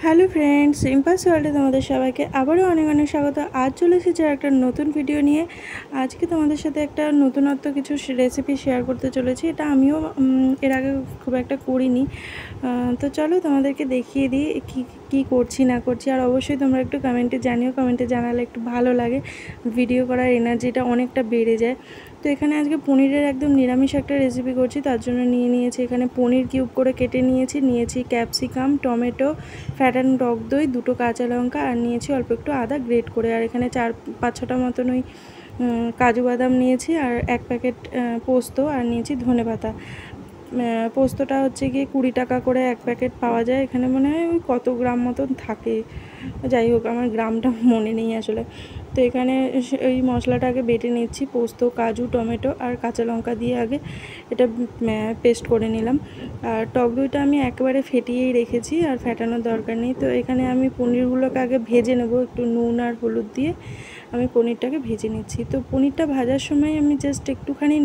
Hello friends, সিম্পাস ওয়ার্ল্ডে তোমাদের সবাইকে আবারও অনেক অনেক স্বাগত। আজ চলে এসেছি একটা নতুন ভিডিও নিয়ে। আজকে তোমাদের সাথে একটা নতুনত্ব কিছু রেসিপি শেয়ার করতে চলেছি। এটা আমিও এর আগে খুব একটা করিনি। তো চলো তোমাদেরকে দেখিয়ে দিই কী করছি না করছি। আর অবশ্যই তোমরা একটু কমেন্টে জানিও, কমেন্টে জানালে একটু ভালো লাগে, ভিডিও করার এনার্জিটা অনেকটা বেড়ে যায়। তো এখানে আজকে পনিরের একদম নিরামিষ একটা রেসিপি করছি, তার জন্য নিয়েছি এখানে পনির কিউব করে কেটে নিয়েছি ক্যাপসিকাম, টমেটো, ফ্যাটানো টক দই, 2টো কাঁচা লঙ্কা, আর নিয়েছি অল্প একটু আদা গ্রেট করে। আর এখানে 4-5-6টা মতন ওই কাজু বাদাম নিয়েছি, আর 1 প্যাকেট পোস্ত, আর নিয়েছি ধনেপাতা। পোস্তটা হচ্ছে গিয়ে 20 টাকা করে 1 প্যাকেট পাওয়া যায়। এখানে মনে হয় ওই কত গ্রাম মতন থাকে, যাই হোক আমার গ্রামটা মনে নেই আসলে। তো এখানে ওই মশলাটাকে বেটে নিচ্ছি, পোস্ত, কাজু, টমেটো আর কাঁচা লঙ্কা দিয়ে আগে এটা পেস্ট করে নিলাম। আর টক দইটা আমি একেবারে ফেটিয়েই রেখেছি, আর ফেটানোর দরকার নেই। তো এখানে আমি পনিরগুলোকে আগে ভেজে নেব, একটু নুন আর হলুদ দিয়ে আমি পনিরটাকে ভেজে নিচ্ছি। তো পনিরটা ভাজার সময় আমি জাস্ট একটুখানি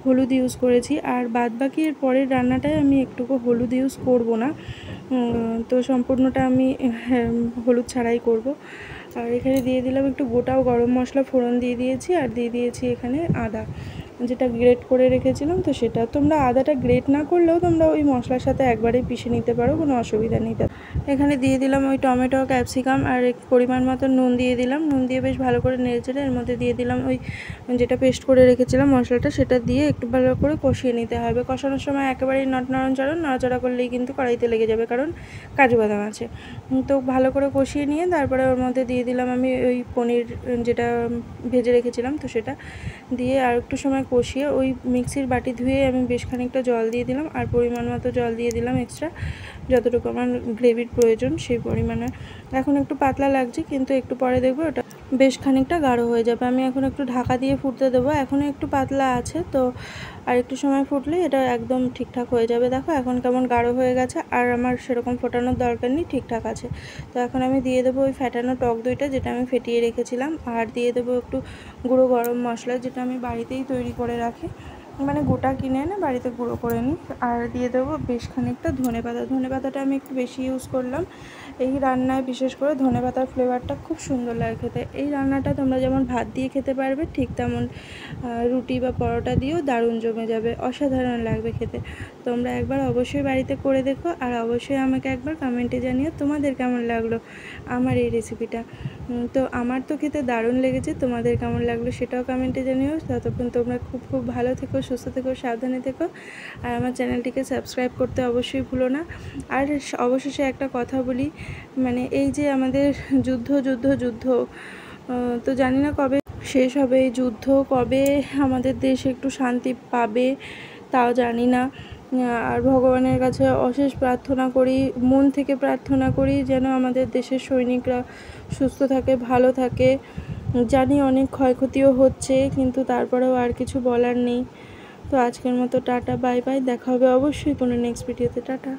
হলুদ ইউজ করেছি। আর বাদবাকি এর পরের রান্নাটায় আমি একটুকু হলুদ ইউজ করব না, তো সম্পূর্ণটা আমি হলুদ ছাড়াই করব। আর এখানে দিয়ে দিলাম একটু গোটাও গরম মশলা ফোড়ন দিয়ে দিয়েছি, আর দিয়ে দিয়েছি এখানে আদা যেটা গ্রেট করে রেখেছিলাম। তো সেটা তোমরা আদাটা গ্রেট না করলেও তোমরা ওই মশলার সাথে একবারেই পিষে নিতে পারো, কোনো অসুবিধা নেই। এখানে দিয়ে দিলাম ওই টমেটো, ক্যাপসিকাম, আর পরিমাণ মতো নুন দিয়ে দিলাম। নুন দিয়ে বেশ ভালো করে নেড়েচেড়ে এর মধ্যে দিয়ে দিলাম ওই যেটা পেস্ট করে রেখেছিলাম মশলাটা, সেটা দিয়ে একটু ভালো করে কষিয়ে নিতে হবে। কষানোর সময় একেবারেই নাড়াচাড়া করলেই কিন্তু কড়াইতে লেগে যাবে, কারণ কাজু বাদাম আছে। তো ভালো করে কষিয়ে নিয়ে তারপরে ওর মধ্যে দিয়ে দিলাম আমি ওই পনির যেটা ভেজে রেখেছিলাম, তো সেটা দিয়ে আর একটু সময় কষিয়ে ওই মিক্সির বাটি ধুয়ে আমি বেশ খানিকটা জল দিয়ে দিলাম, আর পরিমাণ মতো জল দিয়ে দিলাম এক্সট্রা, যতটুকু আমার গ্রেভির প্রয়োজন সেই পরিমাণে। এখন একটু পাতলা লাগছে, কিন্তু একটু পরে দেখবো ওটা বেশ খানিকটা গাঢ় হয়ে যাবে। আমি এখন একটু ঢাকা দিয়ে ফুটতে দেবো। এখনও একটু পাতলা আছে, তো আর একটু সময় ফুটলে এটা একদম ঠিকঠাক হয়ে যাবে। দেখো এখন কেমন গাঢ় হয়ে গেছে, আর আমার সেরকম ফোটানোর দরকার নেই, ঠিকঠাক আছে। তো এখন আমি দিয়ে দেবো ওই ফ্যাটানো টক দইটা যেটা আমি ফেটিয়ে রেখেছিলাম, আর দিয়ে দেবো একটু গুঁড়ো গরম মশলা যেটা আমি বাড়িতেই তৈরি করে রাখি, মানে গোটা কিনে এনে বাড়িতে গুঁড়ো করে নিই। আর দিয়ে দেবো বেশ খানিকটা ধনেপাতাটা আমি একটু বেশি ইউজ করলাম। এই রান্নায় বিশেষ করে ধনেপাতার ফ্লেভারটা খুব সুন্দর লাগে খেতে। এই রান্নাটা তোমরা যেমন ভাত দিয়ে খেতে পারবে, ঠিক তেমন রুটি বা পরোটা দিয়েও দারুণ জমে যাবে, অসাধারণ লাগবে খেতে। তোমরা একবার অবশ্যই বাড়িতে করে দেখো, আর অবশ্যই আমাকে একবার কমেন্টে জানিও তোমাদের কেমন লাগলো আমার এই রেসিপিটা। তো আমার তো খেতে দারুণ লেগেছে, তোমাদের কেমন লাগলো সেটাও কমেন্টে জানিও। ততক্ষণ তোমরা খুব খুব ভালো থেকো, সুস্থ থেকো, সাবধানে থেকো, আর আমার চ্যানেলটিকে সাবস্ক্রাইব করতে অবশ্যই ভুলো না। আর অবশেষে একটা কথা বলি, মানে এই যে আমাদের যুদ্ধ, তো জানি না কবে শেষ হবে এই যুদ্ধ, কবে আমাদের দেশ একটু শান্তি পাবে তাও জানি না। আর ভগবানের কাছে অশেষ প্রার্থনা করি, মন থেকে প্রার্থনা করি যেন আমাদের দেশের সৈনিকরা সুস্থ থাকে, ভালো থাকে। জানি অনেক ক্ষয়ক্ষতিও হচ্ছে, কিন্তু তারপরেও আর কিছু বলার নেই। তো আজকের মতো টাটা, বাই বাই, দেখা হবে অবশ্যই কোনো নেক্সট ভিডিওতে। টাটা।